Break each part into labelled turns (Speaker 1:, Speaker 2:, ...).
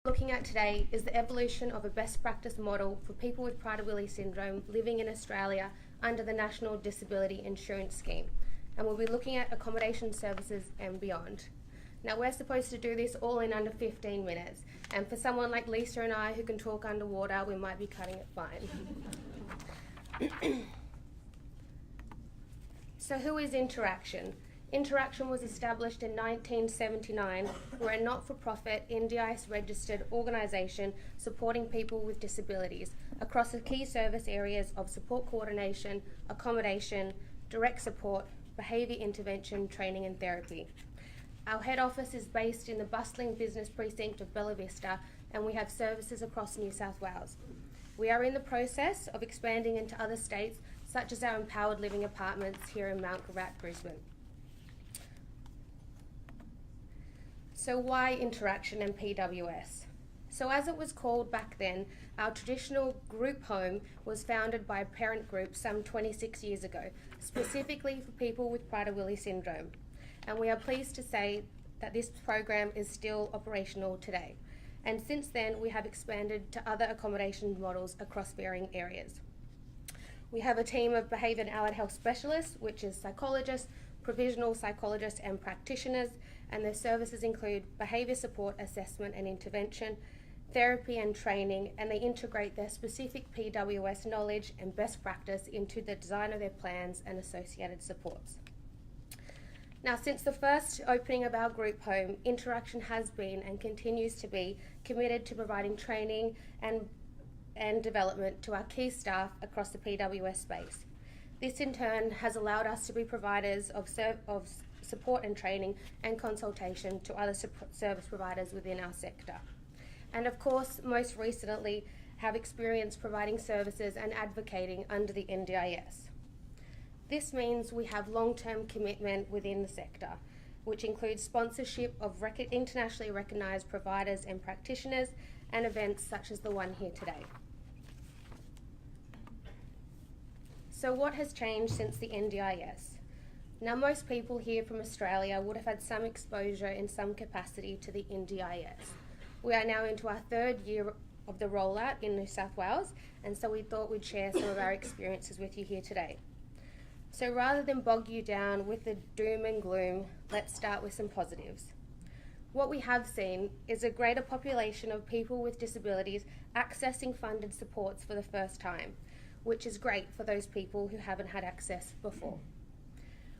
Speaker 1: Looking at today is the evolution of a best practice model for people with Prader-Willi syndrome living in Australia under the National Disability Insurance Scheme, and we'll be looking at accommodation services and beyond. Now, we're supposed to do this all in under 15 minutes, and for someone like Lisa and I who can talk underwater, we might be cutting it fine. So who is Interaction? Interaction was established in 1979. We're a not-for-profit NDIS registered organisation supporting people with disabilities across the key service areas of support coordination, accommodation, direct support, behaviour intervention, training and therapy. Our head office is based in the bustling business precinct of Bella Vista, and we have services across New South Wales. We are in the process of expanding into other states, such as our empowered living apartments here in Mount Gravatt, Brisbane. So why Interaction and PWS? So as it was called back then, our traditional group home was founded by a parent group some 26 years ago, specifically for people with Prader-Willi syndrome. And we are pleased to say that this program is still operational today. And since then, we have expanded to other accommodation models across varying areas. We have a team of behaviour and allied health specialists, which is psychologists, provisional psychologists and practitioners, and their services include behaviour support, assessment and intervention, therapy and training, and they integrate their specific PWS knowledge and best practice into the design of their plans and associated supports. Now, since the first opening of our group home, Interaction has been and continues to be committed to providing training and development to our key staff across the PWS space. This in turn has allowed us to be providers of support and training and consultation to other service providers within our sector. And of course, most recently, have experience providing services and advocating under the NDIS. This means we have long-term commitment within the sector, which includes sponsorship of internationally recognised providers and practitioners and events such as the one here today. So what has changed since the NDIS? Now, most people here from Australia would have had some exposure in some capacity to the NDIS. We are now into our third year of the rollout in New South Wales, and so we thought we'd share some of our experiences with you here today. So rather than bog you down with the doom and gloom, let's start with some positives. What we have seen is a greater population of people with disabilities accessing funded supports for the first time, which is great for those people who haven't had access before.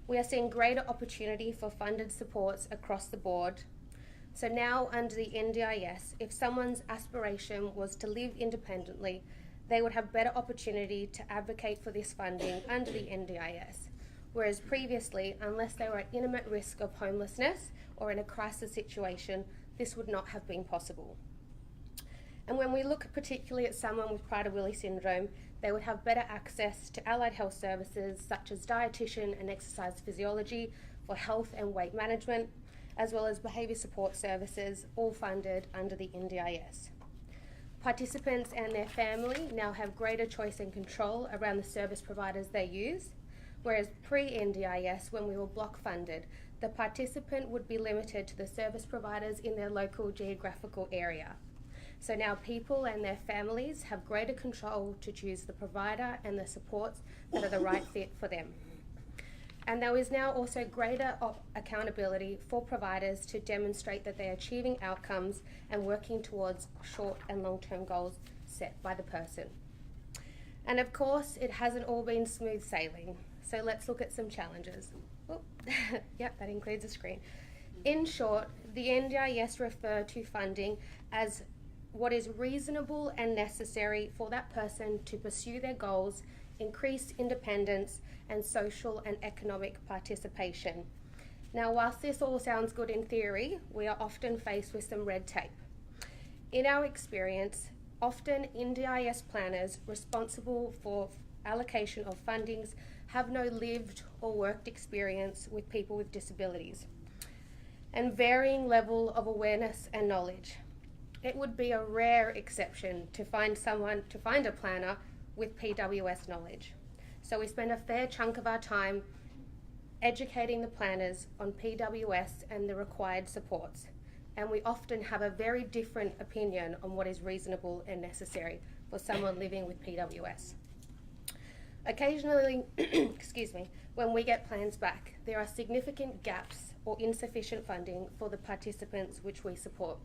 Speaker 1: We are seeing greater opportunity for funded supports across the board. So now under the NDIS, if someone's aspiration was to live independently, they would have better opportunity to advocate for this funding under the NDIS, whereas previously, unless they were at imminent risk of homelessness or in a crisis situation, this would not have been possible. And when we look particularly at someone with Prader-Willi syndrome, they would have better access to allied health services such as dietitian and exercise physiology for health and weight management, as well as behaviour support services, all funded under the NDIS. Participants and their family now have greater choice and control around the service providers they use, whereas pre-NDIS, when we were block funded, the participant would be limited to the service providers in their local geographical area. So now people and their families have greater control to choose the provider and the supports that are the right fit for them. And there is now also greater accountability for providers to demonstrate that they are achieving outcomes and working towards short and long-term goals set by the person. And of course, it hasn't all been smooth sailing. So let's look at some challenges. Yep, that includes a screen. In short, the NDIS refer to funding as what is reasonable and necessary for that person to pursue their goals, increase independence, and social and economic participation. Now, whilst this all sounds good in theory, we are often faced with some red tape. In our experience, often NDIS planners responsible for allocation of fundings have no lived or worked experience with people with disabilities and varying level of awareness and knowledge. It would be a rare exception to find a planner with PWS knowledge. So we spend a fair chunk of our time educating the planners on PWS and the required supports. and we often have a very different opinion on what is reasonable and necessary for someone living with PWS. Occasionally, excuse me, when we get plans back, there are significant gaps or insufficient funding for the participants which we support,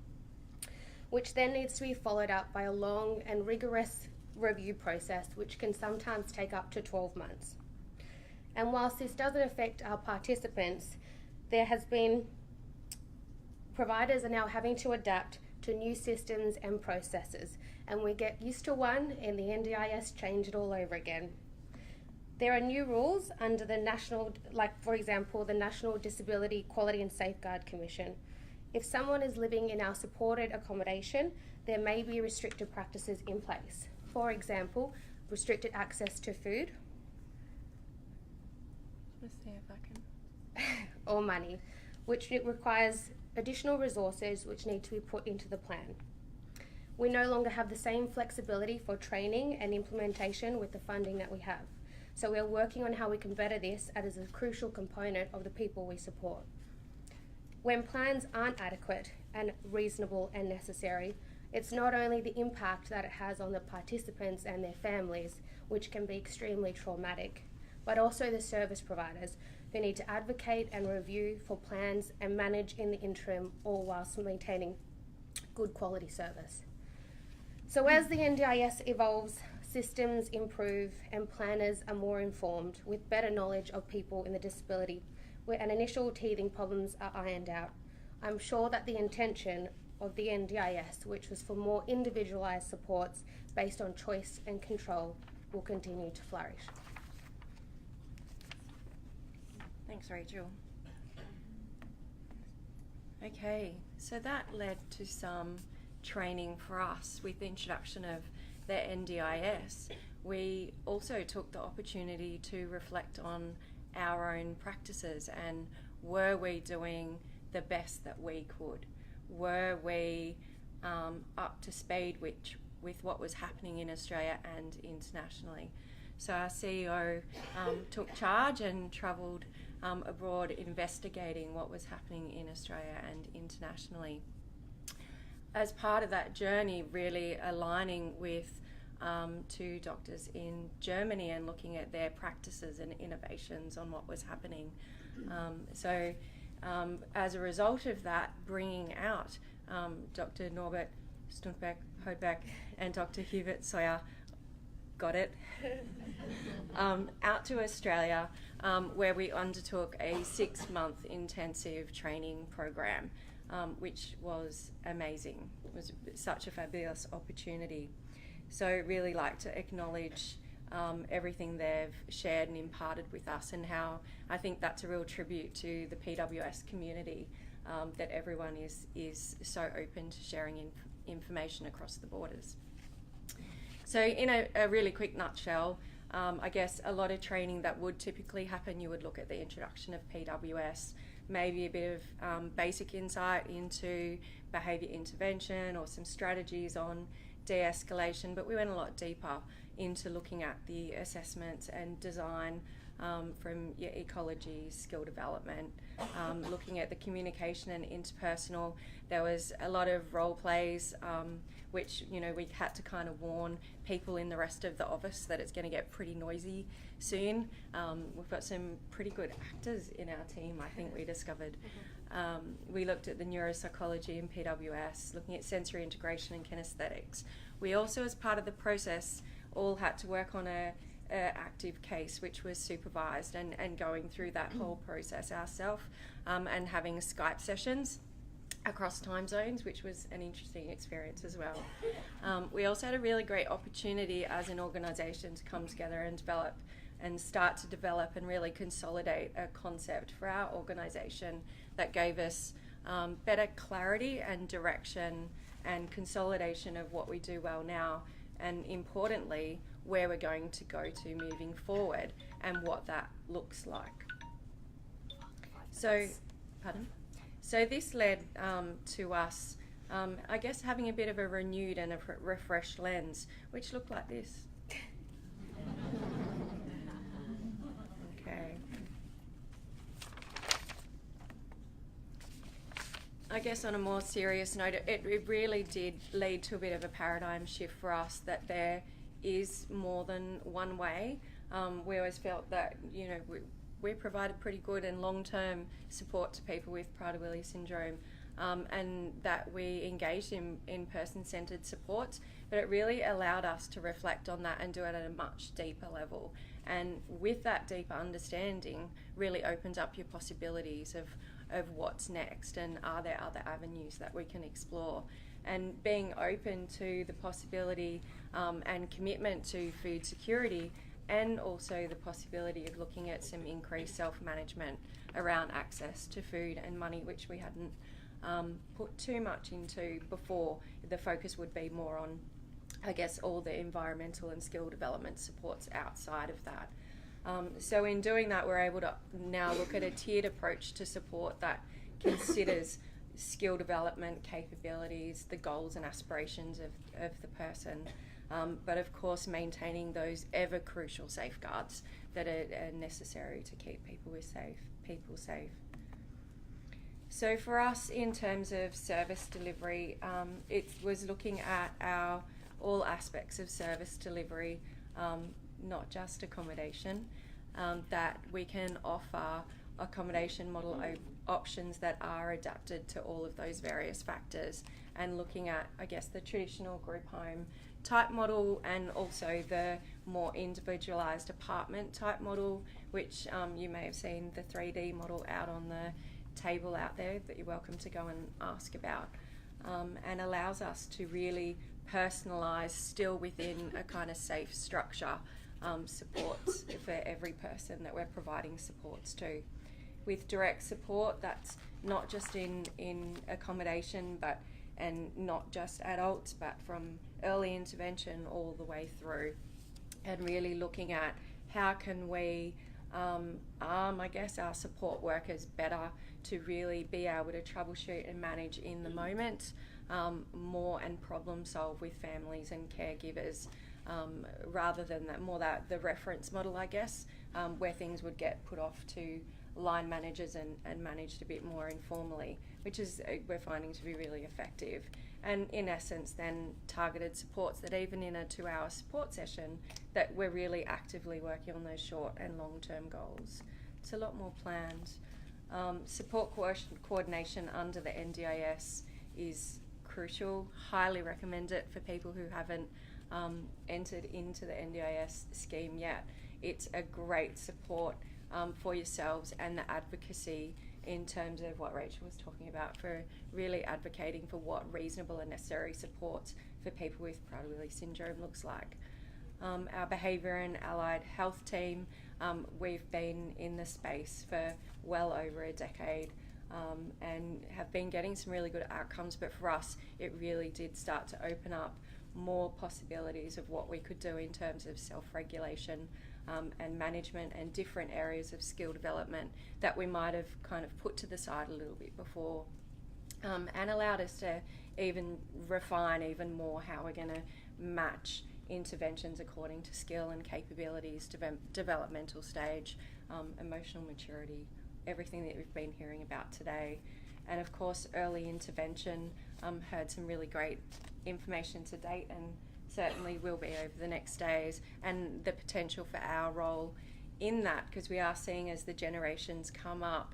Speaker 1: which then needs to be followed up by a long and rigorous review process, which can sometimes take up to 12 months. And whilst this doesn't affect our participants, there has been providers are now having to adapt to new systems and processes, and we get used to one and the NDIS change it all over again. There are new rules under the national, like for example, the National Disability Quality and Safeguard Commission. If someone is living in our supported accommodation, there may be restricted practices in place. For example, restricted access to food.
Speaker 2: Let's see if I can.
Speaker 1: Or money, which it requires additional resources which need to be put into the plan. We no longer have the same flexibility for training and implementation with the funding that we have. So we are working on how we can better this as a crucial component of the people we support. When plans aren't adequate and reasonable and necessary, it's not only the impact that it has on the participants and their families, which can be extremely traumatic, but also the service providers who need to advocate and review for plans and manage in the interim, all whilst maintaining good quality service. So as the NDIS evolves, systems improve and planners are more informed with better knowledge of people in the disability, where an initial teething problems are ironed out. I'm sure that the intention of the NDIS, which was for more individualised supports based on choice and control, will continue to flourish.
Speaker 2: Thanks, Rachel. Okay, so that led to some training for us with the introduction of the NDIS. We also took the opportunity to reflect on our own practices and were we doing the best that we could? Were we up to speed with what was happening in Australia and internationally? So our CEO took charge and travelled abroad investigating what was happening in Australia and internationally. As part of that journey, really aligning with two doctors in Germany and looking at their practices and innovations on what was happening. As a result of that, bringing out Dr. Norbert Stundbeck-Hodbeck and Dr. Hubert Sawyer, got it, out to Australia, where we undertook a 6-month intensive training program, which was amazing. It was such a fabulous opportunity. So really like to acknowledge everything they've shared and imparted with us, and how I think that's a real tribute to the PWS community, that everyone is so open to sharing information across the borders. So in a really quick nutshell, I guess a lot of training that would typically happen, you would look at the introduction of PWS, maybe a bit of basic insight into behaviour intervention or some strategies on de-escalation, but we went a lot deeper into looking at the assessments and design from your ecology, skill development, looking at the communication and interpersonal. There was a lot of role plays, which, you know, we had to kind of warn people in the rest of the office that it's going to get pretty noisy soon. We've got some pretty good actors in our team, I think we discovered. We looked at the neuropsychology in PWS, looking at sensory integration and kinesthetics. We also, as part of the process, all had to work on a active case, which was supervised, and going through that whole process ourselves, and having Skype sessions across time zones, which was an interesting experience as well. We also had a really great opportunity as an organisation to come together and start to develop and really consolidate a concept for our organisation that gave us better clarity and direction and consolidation of what we do well now, and importantly, where we're going to go to moving forward and what that looks like. So this led to us, I guess, having a bit of a renewed and a refreshed lens, which looked like this. I guess on a more serious note, it really did lead to a bit of a paradigm shift for us, that there is more than one way. We always felt that, you know, we provided pretty good and long-term support to people with Prader-Willi syndrome, and that we engaged in person-centred supports, but it really allowed us to reflect on that and do it at a much deeper level. And with that deeper understanding really opens up your possibilities of what's next, and are there other avenues that we can explore. And being open to the possibility and commitment to food security, and also the possibility of looking at some increased self-management around access to food and money, which we hadn't put too much into before. The focus would be more on, I guess, all the environmental and skill development supports outside of that. So in doing that, we're able to now look at a tiered approach to support that considers skill development capabilities, the goals and aspirations of the person, but of course maintaining those ever crucial safeguards that are necessary to keep people safe. So for us, in terms of service delivery, it was looking at all aspects of service delivery, not just accommodation, that we can offer accommodation model options that are adapted to all of those various factors, and looking at, I guess, the traditional group home type model, and also the more individualised apartment type model, which you may have seen the 3D model out on the table out there that you're welcome to go and ask about, and allows us to really personalise, still within a kind of safe structure, supports for every person that we're providing supports to. With direct support, that's not just in accommodation, and not just adults, but from early intervention all the way through, and really looking at how can we arm, I guess, our support workers better to really be able to troubleshoot and manage in the moment more, and problem solve with families and caregivers, rather than the reference model, I guess, where things would get put off to line managers and managed a bit more informally, which is we're finding to be really effective. And in essence then targeted supports that even in a 2-hour support session, that we're really actively working on those short and long-term goals. It's a lot more planned. Support coordination under the NDIS is crucial. Highly recommend it for people who haven't entered into the NDIS scheme yet. It's a great support for yourselves and the advocacy in terms of what Rachel was talking about, for really advocating for what reasonable and necessary supports for people with Prader-Willi syndrome looks like. Our behaviour and allied health team, we've been in the space for well over a decade, and have been getting some really good outcomes, but for us it really did start to open up more possibilities of what we could do in terms of self-regulation and management, and different areas of skill development that we might have kind of put to the side a little bit before, and allowed us to even refine even more how we're going to match interventions according to skill and capabilities, developmental stage, emotional maturity, everything that we've been hearing about today. And of course early intervention, heard some really great information to date, and certainly will be over the next days, and the potential for our role in that, because we are seeing as the generations come up,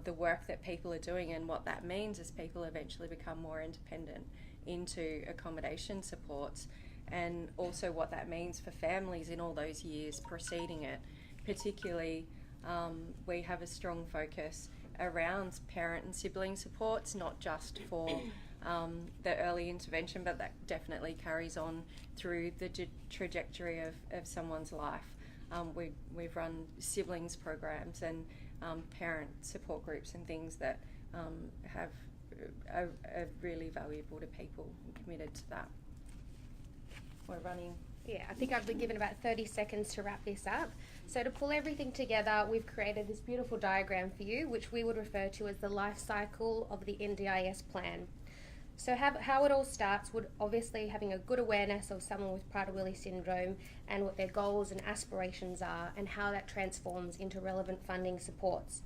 Speaker 2: the work that people are doing, and what that means as people eventually become more independent into accommodation supports, and also what that means for families in all those years preceding it. Particularly, we have a strong focus around parent and sibling supports, not just for the early intervention, but that definitely carries on through the trajectory of someone's life. We've run siblings programs and parent support groups and things that are really valuable to people and committed to that. We're running.
Speaker 1: Yeah, I think I've been given about 30 seconds to wrap this up. So to pull everything together, we've created this beautiful diagram for you, which we would refer to as the life cycle of the NDIS plan. So how it all starts would obviously having a good awareness of someone with Prader-Willi syndrome and what their goals and aspirations are, and how that transforms into relevant funding supports.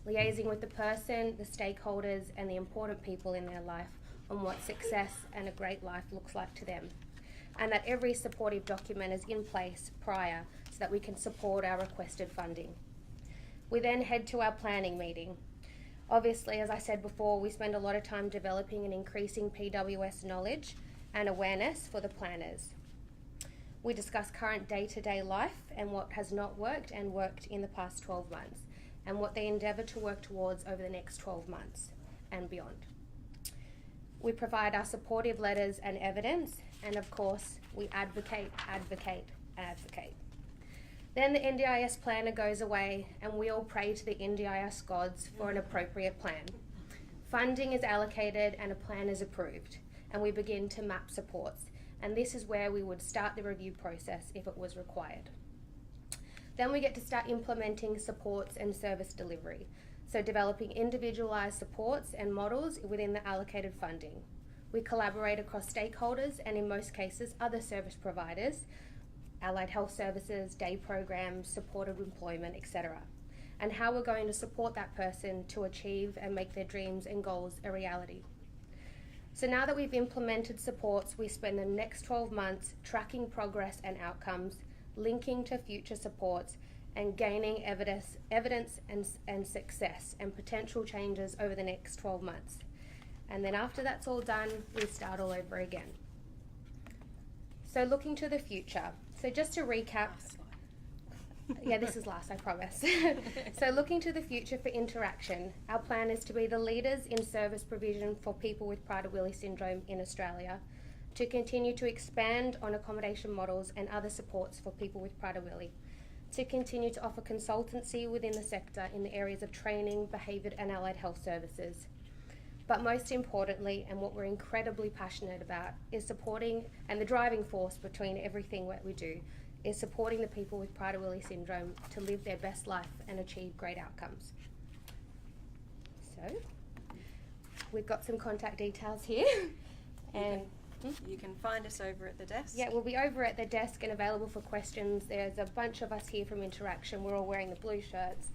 Speaker 1: liaising with the person, the stakeholders, and the important people in their life on what success and a great life looks like to them. And that every supportive document is in place prior so that we can support our requested funding. We then head to our planning meeting. Obviously, as I said before, we spend a lot of time developing and increasing PWS knowledge and awareness for the planners. We discuss current day-to-day life and what has not worked and worked in the past 12 months, and what they endeavour to work towards over the next 12 months and beyond. We provide our supportive letters and evidence, and of course, we advocate. Then the NDIS planner goes away, and we all pray to the NDIS gods for an appropriate plan. Funding is allocated and a plan is approved, and we begin to map supports, and this is where we would start the review process if it was required. Then we get to start implementing supports and service delivery, so developing individualised supports and models within the allocated funding. We collaborate across stakeholders and in most cases other service providers, allied health services, day programs, supported employment, etc., and how we're going to support that person to achieve and make their dreams and goals a reality. So now that we've implemented supports, we spend the next 12 months tracking progress and outcomes, linking to future supports, and gaining evidence and success and potential changes over the next 12 months. And then after that's all done, we start all over again. So looking to the future. So just to recap, yeah, this is last, I promise. So looking to the future for interaction, our plan is to be the leaders in service provision for people with Prader-Willi syndrome in Australia, to continue to expand on accommodation models and other supports for people with Prader-Willi, to continue to offer consultancy within the sector in the areas of training, behaviour and allied health services. But most importantly, and what we're incredibly passionate about, is supporting, and the driving force between everything that we do, is supporting the people with Prader-Willi syndrome to live their best life and achieve great outcomes. So, we've got some contact details here. And
Speaker 2: you can find us over at the desk.
Speaker 1: yeah, we'll be over at the desk and available for questions. There's a bunch of us here from Interaction. We're all wearing the blue shirts.